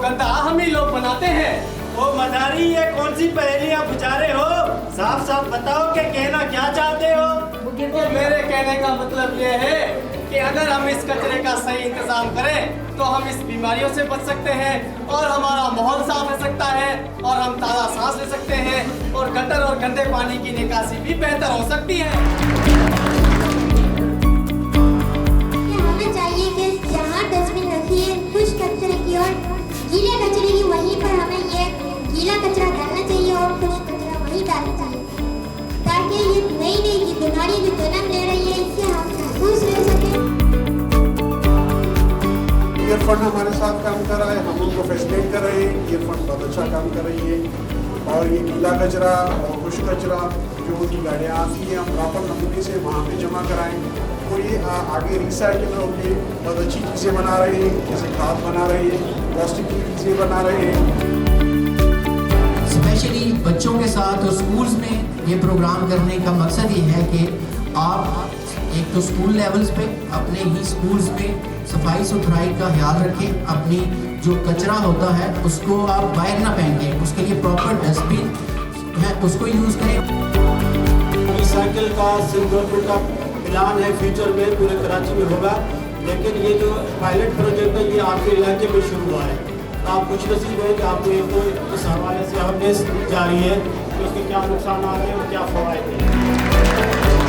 गंदा हम ही लोग बनाते हैं। ओ मदारी, ये कौन सी पहेलियां बुझा रहे हो? साफ साफ बताओ कि कहना क्या चाहते हो? तो मेरे कहने का मतलब ये है कि अगर हम इस कचरे का सही इंतजाम करें तो हम इस बीमारियों से बच सकते हैं और हमारा माहौल साफ रह सकता है और हम ताज़ा सांस ले सकते हैं और गटर और गंदे पानी की निकासी भी बेहतर हो सकती है। हमें चाहिए कि जहाँ डस्टबिन रखी है खुश कचरे की और गीले कचरे की, वहीं पर हमें ये गीला कचरा डालना चाहिए और खुश कचरा वहीं डालना चाहिए, ताकि ये नई नई बीमारी जो जन्म ले रही है इससे हम महफूज रह सकें। ईयर फंड हमारे साथ काम कर रहा है, हम उनको फैसिलिटेट कर रहे हैं। ईयर फंड बहुत अच्छा काम कर रही है और ये गीला कचरा और खुश कचरा जो उनकी गाड़ियाँ आती हैं हम प्रॉपर नमूने से वहाँ पे जमा कराएं तो ये आगे रिसाइकिल होकर बहुत अच्छी चीज़ें बना रहे हैं, जैसे खाद बना रहे हैं, प्लास्टिक की चीज़ें बना रहे हैं। स्पेशली बच्चों के साथ और स्कूल्स में ये प्रोग्राम करने का मकसद ये है कि आप एक तो स्कूल लेवल्स पे अपने ही स्कूल्स में सफाई सुथराई का ख्याल रखें, अपनी जो कचरा होता है उसको आप बाहर ना फेंकें, उसके लिए प्रॉपर डस्टबिन है उसको यूज़ करें। रिसाइकिल का सिंगापुर का प्लान है, फ्यूचर में पूरे कराची में होगा, लेकिन ये जो पायलट प्रोजेक्ट है ये आपके इलाके में शुरू हुआ है। तो आप खुश नसीब हैं कि आपको इस हवाले से अवेयरनेस जारी है कि उसके क्या नुकसान हैं और क्या फ़वाइद हैं।